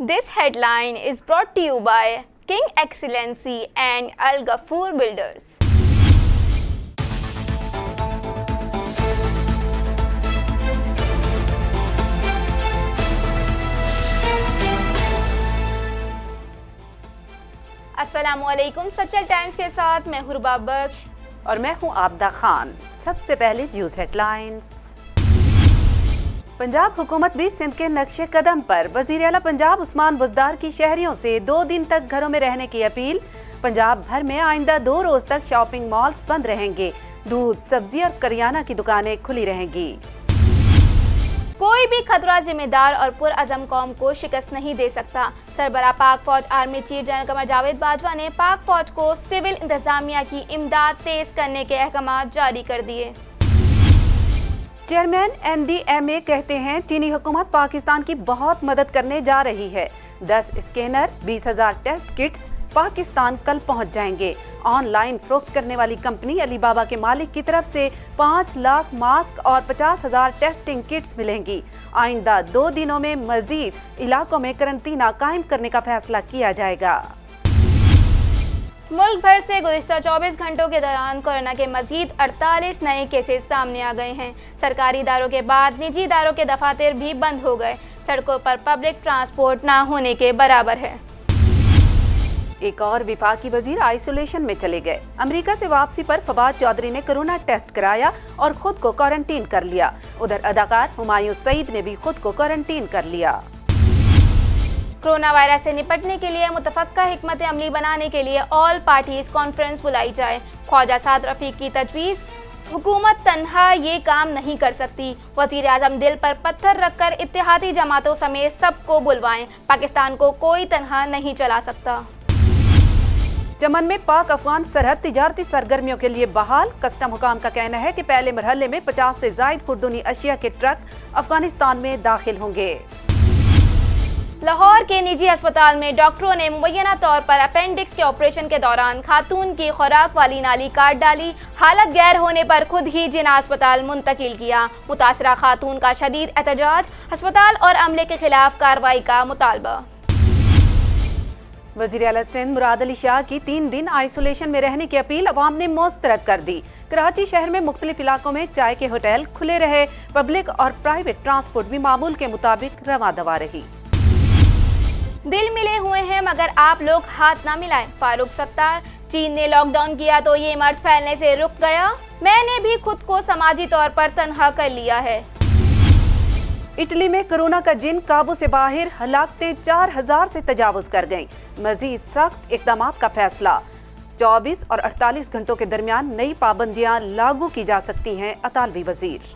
This headline is brought to you by King Excellency and Al Ghafoor Builders. अस्सलामुअलैकुम। Sachal times के साथ मैं हुरबा बख्श और मैं हूं आबदा खान। सबसे पहले न्यूज़ हेडलाइंस। पंजाब हुकूमत भी सिंध के नक्शे कदम पर। वज़ीर आला पंजाब उस्मान बुज़दार की शहरियों से 2 दिन तक घरों में रहने की अपील। पंजाब भर में आइंदा 2 रोज तक शॉपिंग मॉल्स बंद रहेंगे। दूध, सब्जी और करियाना की दुकानें खुली रहेंगी। कोई भी खतरा जिम्मेदार और पुरअज़म कौम को शिकस्त नहीं दे सकता। सरबराह पाक फौज army chief general Qamar Javed Bajwa ने पाक फौज को सिविल इंतजामिया की इमदाद तेज करने के अहकाम जारी कर दिए। चेयरमैन NDMA कहते हैं चीनी हुकूमत पाकिस्तान की बहुत मदद करने जा रही है। 10 स्कैनर, 20,000 टेस्ट किट्स पाकिस्तान कल पहुंच जाएंगे। ऑनलाइन फरोख्त करने वाली कंपनी अलीबाबा के मालिक की तरफ से 5 लाख मास्क और 50,000 टेस्टिंग किट्स मिलेंगी। आइंदा 2 दिनों में मजीद इलाकों में करंतना कायम करने का फैसला किया जाएगा। मुल्क भर से गुज़िश्ता 24 घंटों के दौरान कोरोना के मजीद 48 नए केसेस सामने आ गए हैं। सरकारी इदारों के बाद निजी इदारों के दफातर भी बंद हो गए। सड़कों पर पब्लिक ट्रांसपोर्ट ना होने के बराबर है। एक और विफाकी वजीर आइसोलेशन में चले गए। अमेरिका से वापसी पर फवाद चौधरी ने कोरोना टेस्ट कराया और खुद को क्वारंटीन कर लिया। उधर अदाकार हुमायूं सईद ने भी खुद को क्वारंटीन कर लिया। कोरोना वायरस से निपटने के लिए मुतफ़क्का हिकमत अमली बनाने के लिए ऑल पार्टीज कॉन्फ्रेंस बुलाई जाए। ख्वाजा साद रफीक की तजवीज़। हुकूमत तन्हा ये काम नहीं कर सकती। वज़ीर आज़म दिल पर पत्थर रखकर इत्तेहादी जमातों समेत सबको बुलवाएं। पाकिस्तान को कोई तन्हा नहीं चला सकता। चमन में पाक अफगान सरहद तिजारती सरगर्मियों के लिए बहाल। कस्टम हुकाम का कहना है कि पहले मरहले में 50 से ज़ायद खुर्दूनी अशिया के ट्रक अफगानिस्तान में दाखिल होंगे। लाहौर के निजी अस्पताल में डॉक्टरों ने मुबैना तौर पर अपेंडिक्स के ऑपरेशन के दौरान खातून की खुराक वाली नाली काट डाली। हालत गैर होने पर खुद ही जिना अस्पताल मुंतकिल किया। मुतासरा खातून का शदीद एहतजाज। अस्पताल और अमले के खिलाफ कार्रवाई का मुतालबा। वज़ीर आला सिंध मुराद अली शाह की 3 दिन आइसोलेशन में रहने की अपील अवाम ने मुस्तरद कर दी। कराची शहर में मुख्तलिफ इलाकों में चाय के होटल खुले रहे। पब्लिक और प्राइवेट ट्रांसपोर्ट भी मामूल के मुताबिक रवा दवा रही। दिल मिले हुए हैं मगर आप लोग हाथ ना मिलाएं। फारूक सत्तार। चीन ने लॉकडाउन किया तो ये मर्ज फैलने से रुक गया। मैंने भी खुद को समाजी तौर पर तन्हा कर लिया है। इटली में कोरोना का जिन काबू से बाहर। हलाकतें 4000 से तजावुज कर गईं। मजीद सख्त इकदाम का फैसला। 24 और 48 घंटों के दरमियान नई पाबंदियां लागू की जा सकती हैं। अतालवी वजीर।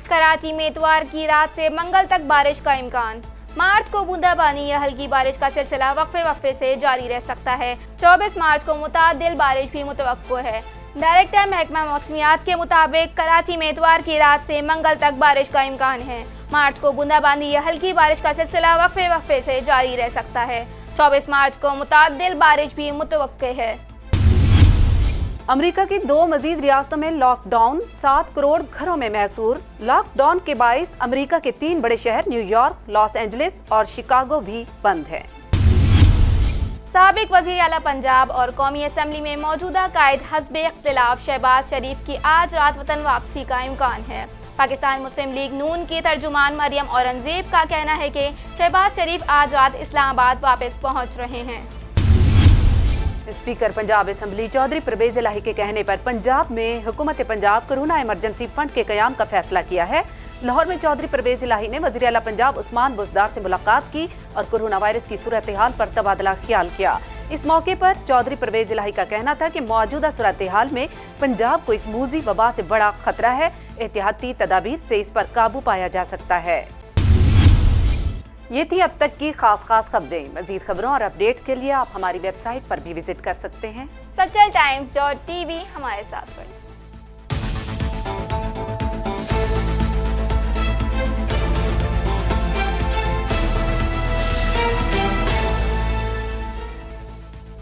कराची में इतवार की रात से मंगल तक बारिश का इम्कान। मार्च को बूंदाबांदी या हल्की बारिश का सिलसिला वक्फे से जारी रह सकता है। 24 मार्च को मुतअद्दिल बारिश भी मुतवक्को है। डायरेक्टर महकमा मौसमियात के मुताबिक कराची में इतवार की रात से मंगल तक बारिश का इम्कान है। मार्च को बूंदाबांदी या हल्की बारिश का सिलसिला वक्फे से जारी रह सकता है। 24 मार्च को मुतअद्दिल बारिश भी मुतवक्को है। अमेरिका की 2 मजीद रियासतों में लॉकडाउन। 7 करोड़ घरों में महसूर। लॉकडाउन के बाइस अमेरिका के 3 बड़े शहर न्यूयॉर्क, लॉस एंजलिस और शिकागो भी बंद हैं। साबिक वज़ीर आला पंजाब और कौमी असम्बली में मौजूदा कायद हस्ब इख्तिलाफ शहबाज शरीफ की आज रात वतन वापसी का इम्कान है। पाकिस्तान मुस्लिम लीग नून की तर्जुमान मरियम औरंगजेब का कहना है कि शहबाज शरीफ आज रात इस्लामाबाद वापस पहुंच रहे हैं। स्पीकर पंजाब असम्बली चौधरी परवेज इलाही के कहने पर पंजाब में हुकूमत पंजाब कोरोना इमरजेंसी फंड के क़याम का फैसला किया है। लाहौर में चौधरी परवेज इलाही ने वज़ीर आला पंजाब उस्मान बुज़दार से मुलाकात की और कोरोना वायरस की सूरत हाल पर तबादला ख्याल किया। इस मौके पर चौधरी परवेज इलाही का कहना था कि मौजूदा सूरत हाल में पंजाब को इस मूजी वबा से बड़ा खतरा है। एहतियाती तदाबीर से इस पर काबू पाया जा सकता है। ये थी अब तक की खास खबरें। मजीद खबरों और अपडेट्स के लिए आप हमारी वेबसाइट पर भी विजिट कर सकते हैं। सच्चल टाइम्स.tv हमारे साथ पढ़ें।